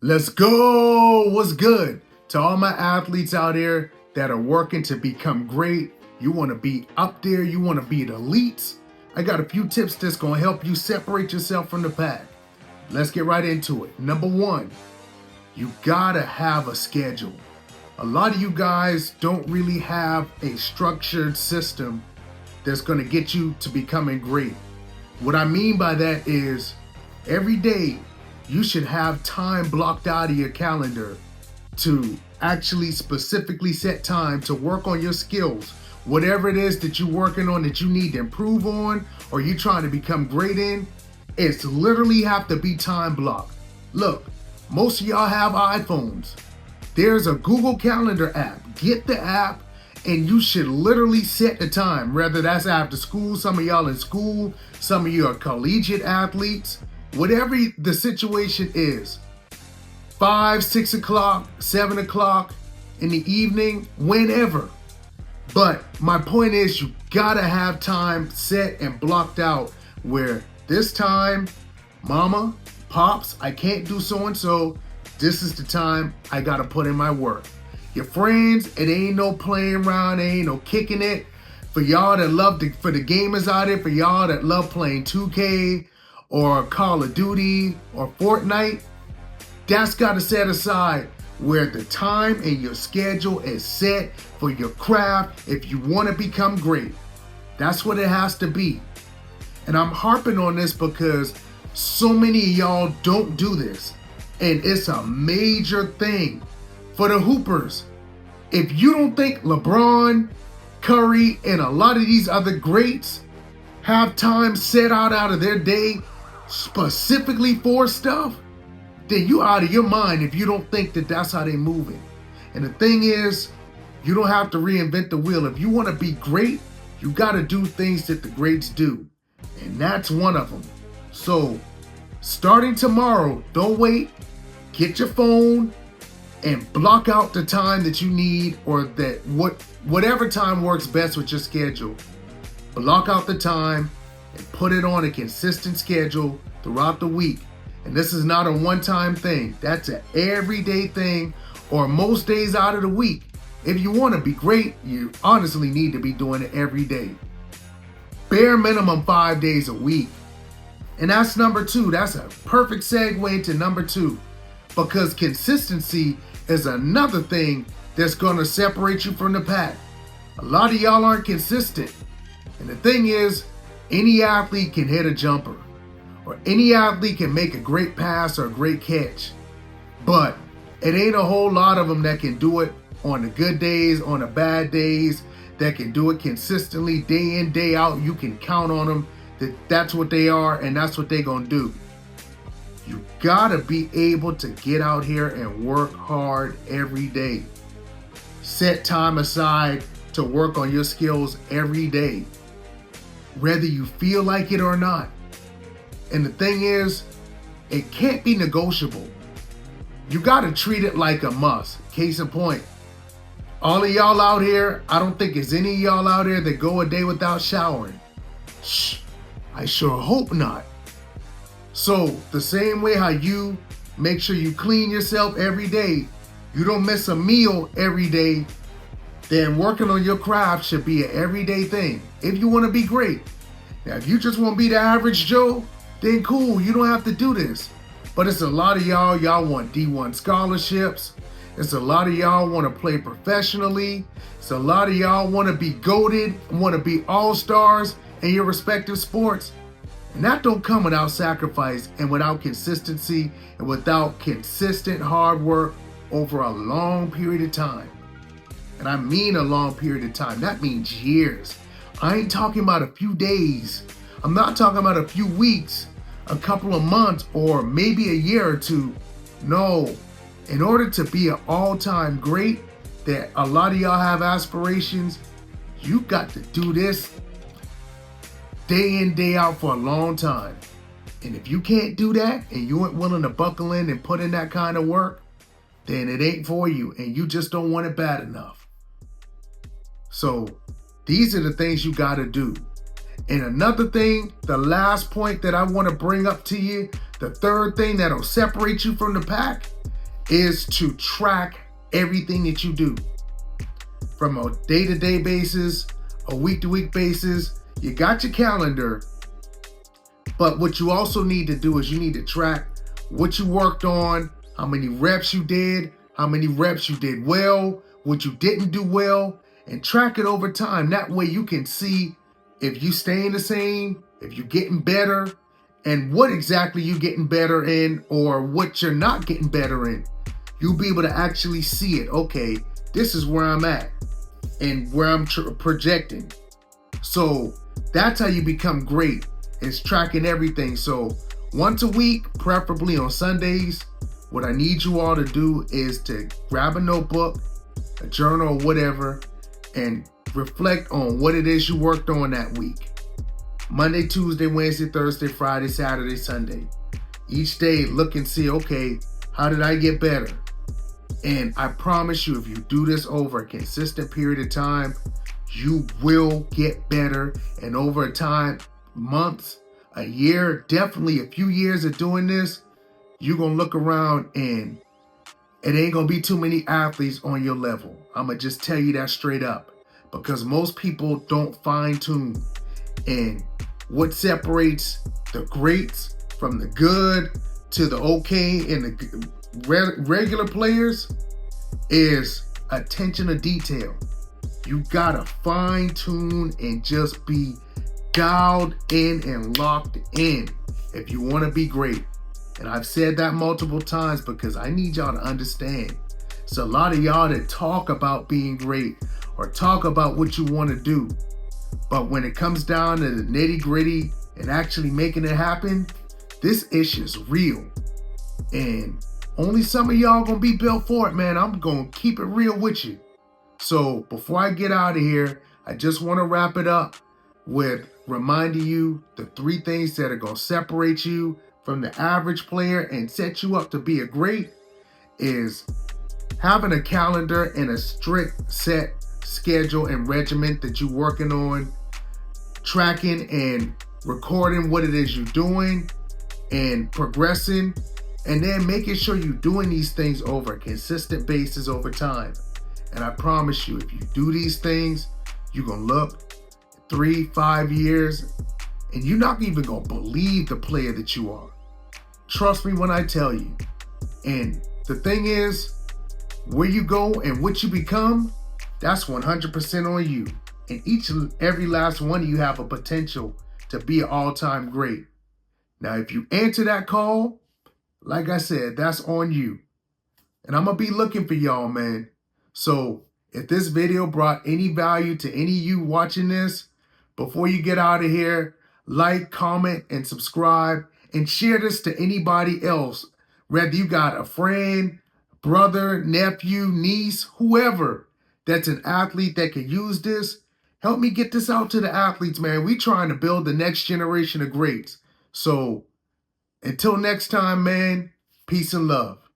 Let's go! What's good? To all my athletes out there that are working to become great, you want to be up there, you want to be the elites. I got a few tips that's going to help you separate yourself from the pack. Let's get right into it. Number one, you gotta have a schedule. A lot of you guys don't really have a structured system that's going to get you to becoming great. What I mean by that is every day you should have time blocked out of your calendar to actually specifically set time to work on your skills. Whatever it is that you're working on that you need to improve on or you're trying to become great in, it's literally have to be time blocked. Look, most of y'all have iPhones. There's a Google Calendar app. Get the app and you should literally set the time, whether that's after school, some of y'all in school, some of you are collegiate athletes, whatever the situation is, 5, 6 o'clock, 7 o'clock in the evening, whenever. But my point is you gotta have time set and blocked out where this time, mama, pops, I can't do so-and-so, this is the time I gotta put in my work. Your friends, it ain't no playing around, it ain't no kicking it. For y'all that love for the gamers out there, for y'all that love playing 2K or Call of Duty or Fortnite, that's gotta set aside where the time and your schedule is set for your craft if you wanna become great. That's what it has to be. And I'm harping on this because so many of y'all don't do this. And it's a major thing for the hoopers. If you don't think LeBron, Curry, and a lot of these other greats have time set out of their day specifically for stuff, then you out of your mind if you don't think that that's how they moving. And the thing is, you don't have to reinvent the wheel. If you want to be great, you got to do things that the greats do. And that's one of them. So starting tomorrow, don't wait. Get your phone and block out the time that you need or that whatever time works best with your schedule. Block out the time and put it on a consistent schedule throughout the week. And this is not a one-time thing. That's an everyday thing or most days out of the week. If you want to be great, you honestly need to be doing it every day. Bare minimum 5 days a week. And that's number two. That's a perfect segue into number two. Because consistency is another thing that's going to separate you from the pack. A lot of y'all aren't consistent. And the thing is, any athlete can hit a jumper. Or any athlete can make a great pass or a great catch. But it ain't a whole lot of them that can do it on the good days, on the bad days, that can do it consistently day in, day out. You can count on them that's what they are and that's what they're going to do. You gotta be able to get out here and work hard every day. Set time aside to work on your skills every day, whether you feel like it or not. And the thing is, it can't be negotiable. You gotta treat it like a must. Case in point, all of y'all out here, I don't think there's any of y'all out here that go a day without showering. Shh, I sure hope not. So the same way how you make sure you clean yourself every day, you don't miss a meal every day, then working on your craft should be an everyday thing if you want to be great. Now, if you just want to be the average Joe, then cool, you don't have to do this. But it's a lot of y'all want D1 scholarships. It's a lot of y'all want to play professionally. It's a lot of y'all want to be goated, want to be all-stars in your respective sports. And that don't come without sacrifice and without consistency and without consistent hard work over a long period of time. And I mean a long period of time. That means years. I ain't talking about a few days. I'm not talking about a few weeks, a couple of months, or maybe a year or two. No. In order to be an all-time great, that a lot of y'all have aspirations, you got to do this day in, day out for a long time. And if you can't do that and you ain't willing to buckle in and put in that kind of work, then it ain't for you and you just don't want it bad enough. So these are the things you got to do. And another thing, the last point that I want to bring up to you, the third thing that'll separate you from the pack is to track everything that you do from a day-to-day basis, a week-to-week basis. You got your calendar, but what you also need to do is you need to track what you worked on, how many reps you did, how many reps you did well, what you didn't do well, and track it over time. That way you can see if you staying the same, if you're getting better, and what exactly you're getting better in or what you're not getting better in. You'll be able to actually see it. Okay, this is where I'm at and where I'm projecting. So that's how you become great, is tracking everything. So once a week, preferably on Sundays, what I need you all to do is to grab a notebook, a journal, or whatever, and reflect on what it is you worked on that week. Monday, Tuesday, Wednesday, Thursday, Friday, Saturday, Sunday. Each day, look and see, okay, how did I get better? And I promise you, if you do this over a consistent period of time, you will get better. And over time, months, a year, definitely a few years of doing this, you're going to look around and it ain't going to be too many athletes on your level. I'm going to just tell you that straight up, because most people don't fine tune. And what separates the greats from the good to the okay and the regular players is attention to detail. You gotta fine tune and just be dialed in and locked in if you want to be great. And I've said that multiple times because I need y'all to understand. It's a lot of y'all that talk about being great or talk about what you want to do, but when it comes down to the nitty gritty and actually making it happen, this issue's real. And only some of y'all gonna be built for it, man. I'm gonna keep it real with you. So before I get out of here, I just want to wrap it up with reminding you the 3 things that are gonna separate you from the average player and set you up to be a great is having a calendar and a strict set schedule and regiment that you're working on, tracking and recording what it is you're doing and progressing, and then making sure you're doing these things over a consistent basis over time. And I promise you, if you do these things, you're going to look 3-5 years and you're not even going to believe the player that you are. Trust me when I tell you. And the thing is, where you go and what you become, that's 100% on you. And each and every last one of you have a potential to be an all-time great. Now, if you answer that call, like I said, that's on you. And I'm going to be looking for y'all, man. So if this video brought any value to any of you watching this, before you get out of here, like, comment, and subscribe, and share this to anybody else. Whether you got a friend, brother, nephew, niece, whoever that's an athlete that can use this, help me get this out to the athletes, man. We trying to build the next generation of greats. So until next time, man, peace and love.